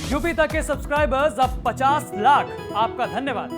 UP तक के subscribers अब 50 लाख। आपका धन्यवाद।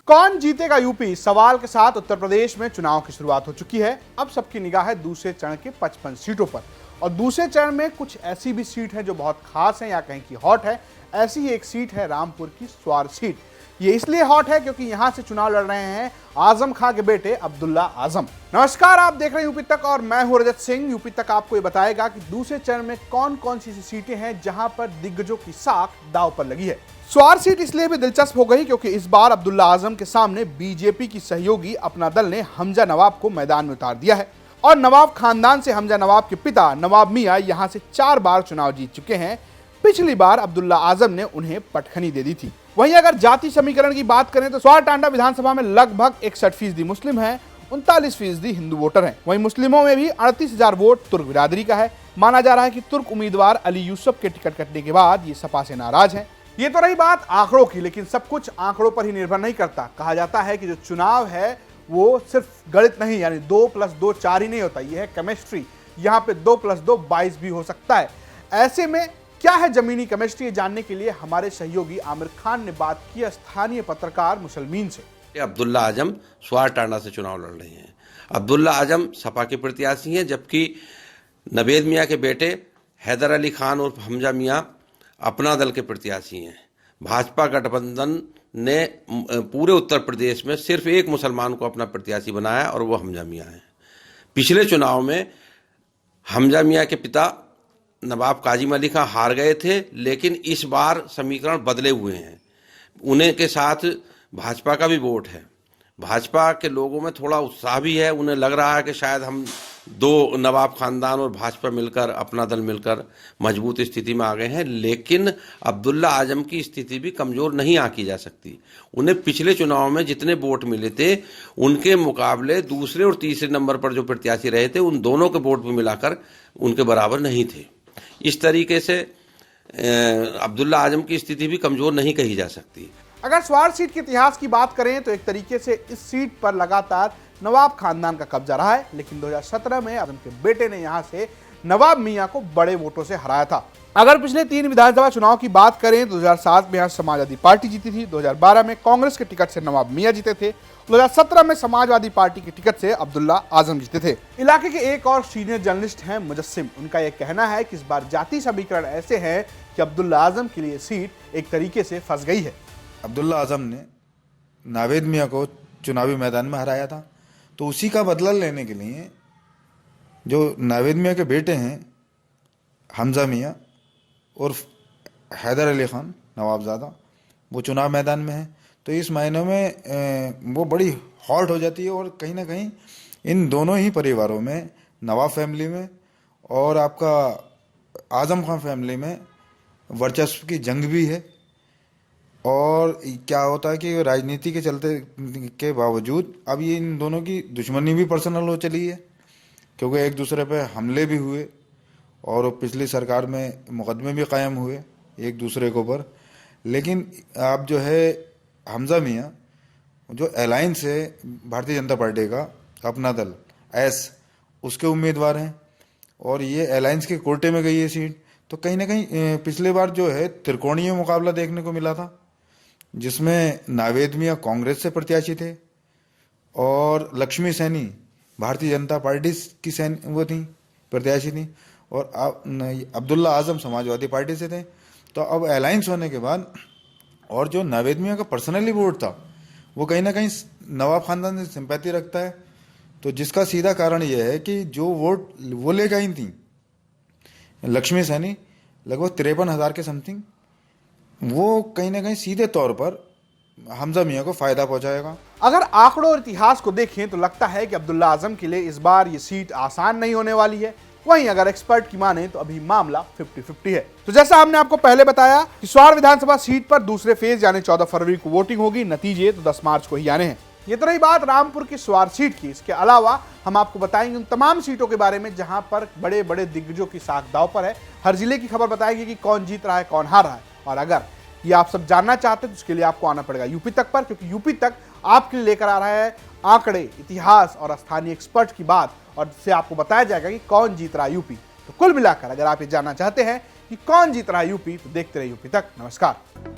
कौन जीतेगा यूपी, सवाल के साथ उत्तर प्रदेश में चुनाव की शुरुआत हो चुकी है। अब सबकी निगाह है दूसरे चरण के 55 सीटों पर, और दूसरे चरण में कुछ ऐसी भी सीट है जो बहुत खास है या कहीं की हॉट है। ऐसी ही एक सीट है रामपुर की स्वार सीट। ये इसलिए हॉट है क्योंकि यहां से चुनाव लड़ रहे हैं आजम खां के बेटे अब्दुल्ला आजम। नमस्कार, आप देख रहे हैं यूपी तक और मैं हूं रजत सिंह। यूपी तक आपको ये बताएगा कि दूसरे चरण में कौन कौन सी सीटें हैं जहां पर दिग्गजों की साख दांव पर लगी है। स्वार सीट इसलिए भी दिलचस्प हो गई क्योंकि इस बार अब्दुल्ला आजम के सामने बीजेपी की सहयोगी अपना दल ने हमजा नवाब को मैदान में उतार दिया है, और नवाब खानदान से हमजा नवाब के पिता नवाब मियां यहां से 4 बार चुनाव जीत चुके हैं। पिछली बार अब्दुल्ला आजम ने उन्हें पटखनी दे दी थी। वहीं अगर जाति समीकरण की बात करें तो स्वार टांडा विधानसभा में लगभग 61% मुस्लिम हैं, 39% हिंदू वोटर हैं। वहीं मुस्लिमों में भी 38,000 वोट तुर्क बिरादरी का है। माना जा रहा है कि तुर्क उम्मीदवार अली यूसुफ के टिकट कटने के बाद ये सपा से नाराज हैं। ये तो रही बात आंकड़ों की, लेकिन सब कुछ आंकड़ों पर ही निर्भर नहीं करता। कहा जाता है कि जो चुनाव है वो सिर्फ गणित नहीं, यानी 2 + 2 4 ही नहीं होता, ये है केमिस्ट्री। यहाँ पे 2 + 2 22 भी हो सकता है। ऐसे में क्या है जमीनी केमिस्ट्री, जानने के लिए हमारे सहयोगी आमिर खान ने बात की स्थानीय पत्रकार मुसलमीन से। अब्दुल्ला आजम स्वार टांडा से चुनाव लड़ रहे हैं। अब्दुल्ला आजम सपा के प्रत्याशी हैं, जबकि नवेद मियां के बेटे हैदर अली खान और हमजा मियां अपना दल के प्रत्याशी हैं। भाजपा गठबंधन ने पूरे उत्तर प्रदेश में सिर्फ एक मुसलमान को अपना प्रत्याशी बनाया और वो हमजा मियां हैं। पिछले चुनाव में हमजा मियां के पिता नवाब काजिम अली खां हार गए थे, लेकिन इस बार समीकरण बदले हुए हैं। उन्हें के साथ भाजपा का भी वोट है। भाजपा के लोगों में थोड़ा उत्साह भी है। उन्हें लग रहा है कि शायद हम 2 नवाब खानदान और भाजपा मिलकर, अपना दल मिलकर मजबूत स्थिति में आ गए हैं। लेकिन अब्दुल्ला आजम की स्थिति भी कमजोर नहीं आंकी जा सकती। उन्हें पिछले चुनाव में जितने वोट मिले थे उनके मुकाबले दूसरे और तीसरे नंबर पर जो प्रत्याशी रहे थे उन दोनों के वोट भी मिलाकर उनके बराबर नहीं थे। इस तरीके से अब्दुल्ला आजम की स्थिति भी कमजोर नहीं कही जा सकती। अगर स्वार सीट के इतिहास की बात करें तो एक तरीके से इस सीट पर लगातार नवाब खानदान का कब्जा रहा है, लेकिन 2017 में आजम के बेटे ने यहां से नवाब मियां को बड़े वोटों से हराया था। अगर पिछले 3 विधानसभा चुनाव की बात करें तो 2007 में यहां समाजवादी पार्टी जीती थी, 2012 में कांग्रेस के टिकट से नवाब मियां जीते थे, 2017 में समाजवादी पार्टी के टिकट से अब्दुल्ला आजम जीते थे। इलाके के एक और सीनियर जर्नलिस्ट हैं मुजस्सिम। उनका यह कहना है कि इस बार जाति समीकरण ऐसे हैं कि अब्दुल्ला आजम के लिए सीट एक तरीके से फंस गई है। अब्दुल्ला आजम ने नावेद मियां को चुनावी मैदान में हराया था, तो उसी का बदला लेने के लिए जो नावेद मियां के बेटे हैं हमजा मियां और हैदर अली खान नवाबजादा, वो चुनाव मैदान में हैं। तो इस महीने में वो बड़ी हॉट हो जाती है, और कहीं ना कहीं इन दोनों ही परिवारों में, नवाब फैमिली में और आपका आजम खान फैमिली में वर्चस्व की जंग भी है। और क्या होता है कि राजनीति के चलते के बावजूद अब ये इन दोनों की दुश्मनी भी पर्सनल हो चली है, क्योंकि एक दूसरे पे हमले भी हुए और पिछली सरकार में मुकदमे भी कायम हुए एक दूसरे के ऊपर। लेकिन अब जो है हमजा मियां जो अलायंस है भारतीय जनता पार्टी का, अपना दल उसके उम्मीदवार हैं, और ये अलायंस के कोटे में गई है सीट। तो कहीं ना कहीं पिछले बार जो है त्रिकोणीय मुकाबला देखने को मिला था, जिसमें नावेद मियां कांग्रेस से प्रत्याशी थे और लक्ष्मी सैनी भारतीय जनता पार्टी की वो थी, प्रत्याशी थी, और अब्दुल्ला आजम समाजवादी पार्टी से थे। तो अब अलायंस होने के बाद और जो नावेद मियां का पर्सनली वोट था वो कहीं ना कहीं नवाब खानदान से सिंपैथी रखता है, तो जिसका सीधा कारण यह है कि जो वोट वो ले गई थी लक्ष्मी सैनी, लगभग 53,000 के समथिंग, वो कहीं ना कहीं सीधे तौर पर हमजा मियां को फायदा पहुंचाएगा। अगर आंकड़ों और इतिहास को देखें तो लगता है कि अब्दुल्ला आजम के लिए इस बार ये सीट आसान नहीं होने वाली है। वहीं अगर एक्सपर्ट की माने तो अभी मामला 50-50 है। तो जैसा हमने आपको पहले बताया कि स्वार विधानसभा सीट पर दूसरे फेज यानी 14 फरवरी को वोटिंग होगी, नतीजे तो 10 मार्च को ही आने हैं। ये तो रही बात रामपुर की स्वार सीट की। इसके अलावा हम आपको बताएंगे उन तमाम सीटों के बारे में जहां पर बड़े बड़े दिग्गजों की साख दांव पर है। हर जिले की खबर बताएंगे कि कौन जीत रहा है, कौन हार रहा है। और अगर ये आप सब जानना चाहते हैं तो उसके लिए आपको आना पड़ेगा यूपी तक पर, क्योंकि यूपी तक आपके लिए लेकर आ रहा है आंकड़े, इतिहास और स्थानीय एक्सपर्ट की बात, और इससे आपको बताया जाएगा कि कौन जीत रहा है यूपी। तो कुल मिलाकर अगर आप ये जानना चाहते हैं कि कौन जीत रहा है यूपी। तो देखते रहिए यूपी तक। नमस्कार।